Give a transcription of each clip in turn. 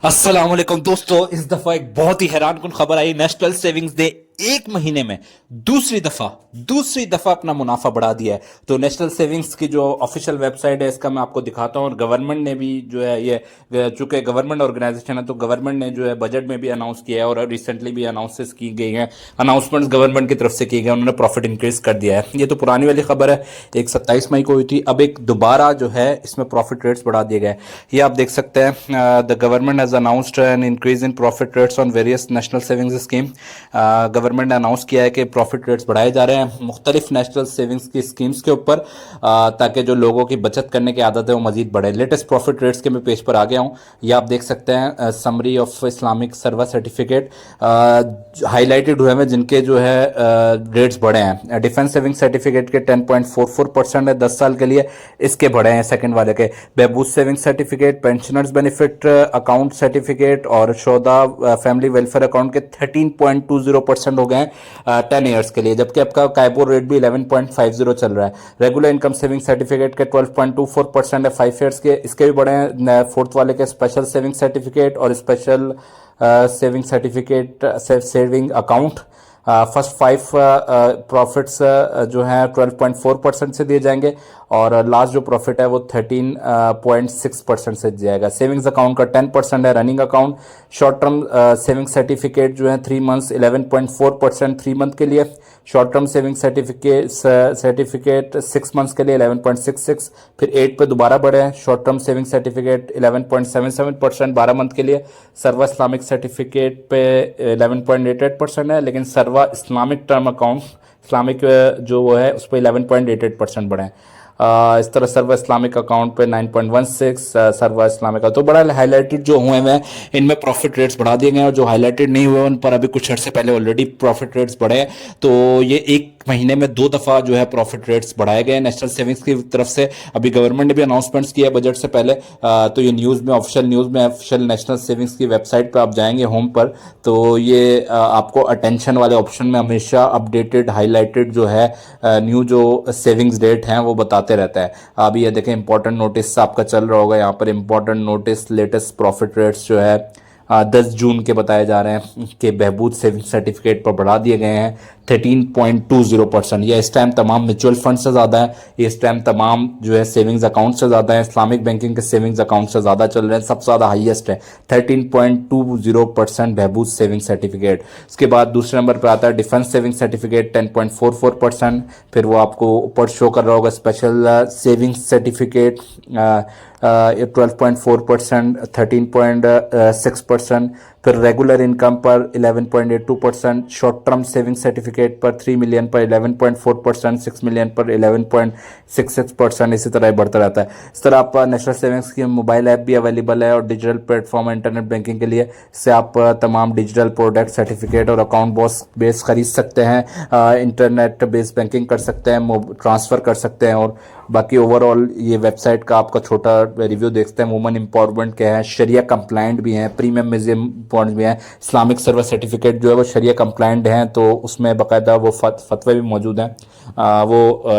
अस्सलाम वालेकुम दोस्तों, इस दफा एक बहुत ही हैरानकुन खबर आई। नेशनल सेविंग्स डे एक महीने में दूसरी दफा अपना मुनाफा बढ़ा दिया है। तो नेशनल सेविंग्स की जो ऑफिशियल वेबसाइट है इसका मैं आपको दिखाता हूँ। और गवर्नमेंट ने भी जो है ये चूंकि गवर्नमेंट ऑर्गेनाइजेशन है तो गवर्नमेंट ने जो है बजट में भी अनाउंस किया है और रिसेंटली भी अनाउंसेस की गई हैं। अनाउंसमेंट्स गवर्नमेंट की तरफ से की गई, उन्होंने प्रॉफिट इंक्रीज कर दिया है। ये तो पुरानी वाली खबर है, एक 27 मई को हुई थी। अब एक दोबारा जो है इसमें प्रॉफिट रेट्स बढ़ा दिए गए। ये आप देख सकते हैं, the government has announced an increase in profit rates on various national savings scheme. Government ने अनाउंस किया है कि प्रॉफिट रेट्स बढ़ाए जा रहे हैं मुख्तलिफ नेशनल सेविंग्स की स्कीम्स के ऊपर, ताकि जो लोगों की बचत करने की आदत है वो मजीद बढ़े। लेटेस्ट प्रॉफिट रेट्स के मैं पेज पर आ गया हूँ। ये आप देख सकते हैं, summary of Islamic service certificate highlighted हुए हैं जिनके जो है रेट्स बढ़े हैं। डिफेंस सेविंग सर्टिफिकेट के 10.44% है 10 साल के लिए, इसके बढ़े हैं सेकंड वाले के। Behbood saving certificate, pensioners benefit account certificate और शोदा फैमिली वेलफेयर अकाउंट के 13.20% हो गए हैं 10 ईयर्स के लिए, जबकि आपका कायबो रेट भी 11.50 चल रहा है। रेगुलर इनकम सेविंग सर्टिफिकेट के 12.24% है 5 ईयर्स के, इसके भी बढ़े हैं। फोर्थ वाले के स्पेशल सेविंग सर्टिफिकेट और special saving certificate saving account first 5 profits जो हैं 12.4% से दिए जाएंगे और लास्ट जो प्रॉफिट है वो 13.6% से दिया जाएगा। सेविंग्स अकाउंट का 10% है running account. Short term saving certificate जो है 3 मंथ्स 11.4% 3 मंथ के लिए। Short term saving certificate 6 months के लिए 11.66, फिर 8 पे दोबारा बढ़े हैं। Short term saving certificate 11.77% 12 month के लिए। सर्वा इस्लामिक सर्टिफिकेट पे 11.88% है, लेकिन सर्वा इस्लामिक टर्म अकाउंट इस्लामिक जो वो है उस पर 11.88% बढ़े हैं। इस तरह सर्वा इस्लामिक अकाउंट पे 9.16 सर्वा इस्लामिक का तो बड़ा हाईलाइटेड जो हुए हैं इनमें प्रॉफिट रेट्स बढ़ा दिए गए हैं, और जो हाईलाइटेड नहीं हुए उन पर अभी कुछ अर्से पहले ऑलरेडी प्रॉफिट रेट्स बढ़े हैं। तो ये एक महीने में 2 दफा जो है प्रॉफिट रेट्स बढ़ाए गए नेशनल सेविंग्स की तरफ से। अभी गवर्नमेंट ने भी अनाउंसमेंट्स किया बजट से पहले। तो ये ऑफिशियल नेशनल सेविंग्स की वेबसाइट पर आप जाएंगे होम पर, तो ये आपको अटेंशन वाले ऑप्शन में हमेशा अपडेटेड हाईलाइटेड जो है न्यू जो सेविंग्स डेट हैं वो बताते रहता है। अभी ये देखें, इंपॉर्टेंट नोटिस आपका चल रहा होगा यहाँ पर। Important notice latest profit rates जो है 10 जून के बताए जा रहे हैं कि बहबूद सेविंग सर्टिफिकेट पर बढ़ा दिए गए हैं 13.20%। यह इस टाइम तमाम म्यूचुअल फंड से ज़्यादा है, इस टाइम तमाम जो है सेविंग्स अकाउंट से ज़्यादा है, इस्लामिक बैंकिंग के सेविंग्स अकाउंट से ज़्यादा चल रहे हैं। सबसे ज़्यादा हाईएस्ट है 13.20% बहबूद सेविंग सर्टिफिकेट। उसके बाद दूसरे नंबर पर आता है डिफेंस सेविंग सर्टिफिकेट 10.44%। फिर वो आपको ऊपर शो कर रहा होगा स्पेशल सेविंग सर्टिफिकेट 12.4%, 13.6%। फिर रेगुलर इनकम पर 11.82%, शॉर्ट टर्म सेविंग सर्टिफिकेट पर 3 मिलियन पर 11.4%, 6 मिलियन पर 11.66%। इसी तरह बढ़ता रहता है। इस तरह आप नेशनल सेविंग्स की मोबाइल ऐप भी अवेलेबल है और डिजिटल प्लेटफॉर्म इंटरनेट बैंकिंग के लिए। इससे आप तमाम डिजिटल प्रोडक्ट सर्टिफिकेट और अकाउंट बेस खरीद सकते हैं, इंटरनेट बेस्ड बैंकिंग कर सकते हैं, ट्रांसफ़र कर सकते हैं। और बाकी ओवरऑल ये वेबसाइट का आपका छोटा रिव्यू देखते हैं। वुमन एम्पावरमेंट के हैं, शरिया कंप्लाइंट भी हैं, प्रीमियम म्यूजियम पॉइंट्स भी हैं। इस्लामिक सर्विस सर्टिफिकेट जो है वो शरिया कंप्लाइंट हैं, तो उसमें बाकायदा वो फतवे भी मौजूद हैं।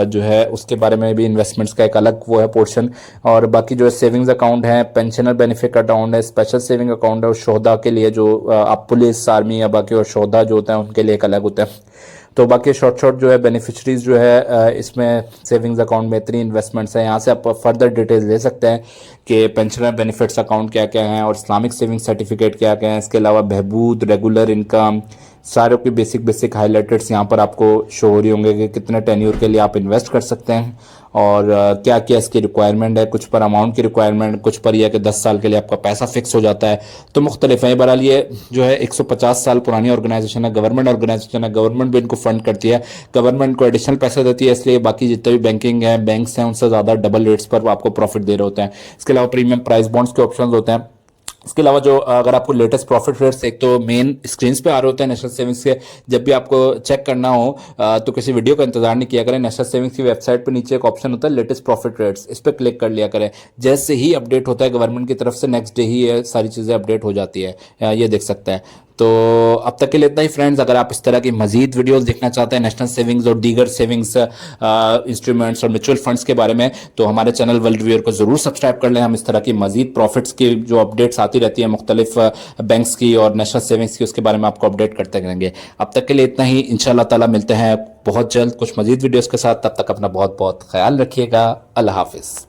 जो है उसके बारे में भी इन्वेस्टमेंट्स का एक अलग वो है पोर्शन। और बाकी जो है सेविंग्स अकाउंट है, पेंशनर बेनिफिट अकाउंट है, स्पेशल सेविंग अकाउंट है, और शोहदा के लिए जो आप पुलिस आर्मी या बाकी और शोहदा जो होते हैं उनके लिए एक अलग होता है। तो बाकी शॉर्ट जो है बेनिफिशरीज जो है इसमें सेविंग्स अकाउंट में इतनी इन्वेस्टमेंट्स हैं। यहाँ से आप फर्दर डिटेल्स ले सकते हैं कि पेंशनर बेनिफिट्स अकाउंट क्या क्या हैं और इस्लामिक सेविंग सर्टिफिकेट क्या क्या हैं। इसके अलावा बहबूद, रेगुलर इनकम, सारों की बेसिक हाईलाइटेड्स यहाँ पर आपको शो हो रही होंगे कि कितने टेन्योर के लिए आप इन्वेस्ट कर सकते हैं और क्या क्या इसकी रिक्वायरमेंट है। कुछ पर अमाउंट की रिक्वायरमेंट, कुछ पर यह कि 10 साल के लिए आपका पैसा फिक्स हो जाता है। तो मुख्तलिफ है। बहरहाल ये जो है 150 साल पुरानी ऑर्गेनाइजेशन है, गवर्नमेंट ऑर्गेनाइजेशन है, गवर्नमेंट भी इनको फंड करती है, गवर्नमेंट को एडिशनल पैसा देती है, इसलिए बाकी जितने भी बैंकिंग है बैंक्स हैं उनसे ज़्यादा डबल रेट्स पर आपको प्रॉफिट दे रहे होते हैं। इसके अलावा प्रीमियम प्राइस बॉन्ड्स के ऑप्शन होते हैं। इसके अलावा जो अगर आपको लेटेस्ट प्रॉफिट रेट्स एक तो मेन स्क्रीन पे आ रहे होते हैं नेशनल सेविंग्स के, जब भी आपको चेक करना हो तो किसी वीडियो का इंतजार नहीं किया करें। नेशनल सेविंग्स की वेबसाइट पर नीचे एक ऑप्शन होता है लेटेस्ट प्रॉफिट रेट्स, इस पर क्लिक कर लिया करें। जैसे ही अपडेट होता है गवर्नमेंट की तरफ से नेक्स्ट डे ही ये सारी चीज़ें अपडेट हो जाती है, ये देख सकते हैं। तो अब तक के लिए इतना ही फ्रेंड्स। अगर आप इस तरह की मजीद वीडियोस देखना चाहते हैं नेशनल सेविंग्स और दीगर सेविंग्स इंस्ट्रूमेंट्स और म्यूचुअल फंड्स के बारे में, तो हमारे चैनल वर्ल्ड रिव्यूअर को जरूर सब्सक्राइब कर लें। हम इस तरह की मजीद प्रॉफिट्स की जो अपडेट्स आती रहती है मुख्तलिफ बैंक्स की और नेशनल सेविंग्स की, उसके बारे में आपको अपडेट करते रहेंगे। अब तक के लिए इतना ही, इंशाल्लाह ताला मिलते हैं बहुत जल्द कुछ मजीद वीडियोस के साथ। तब तक अपना बहुत बहुत ख्याल रखिएगा। अल्लाह हाफिज़।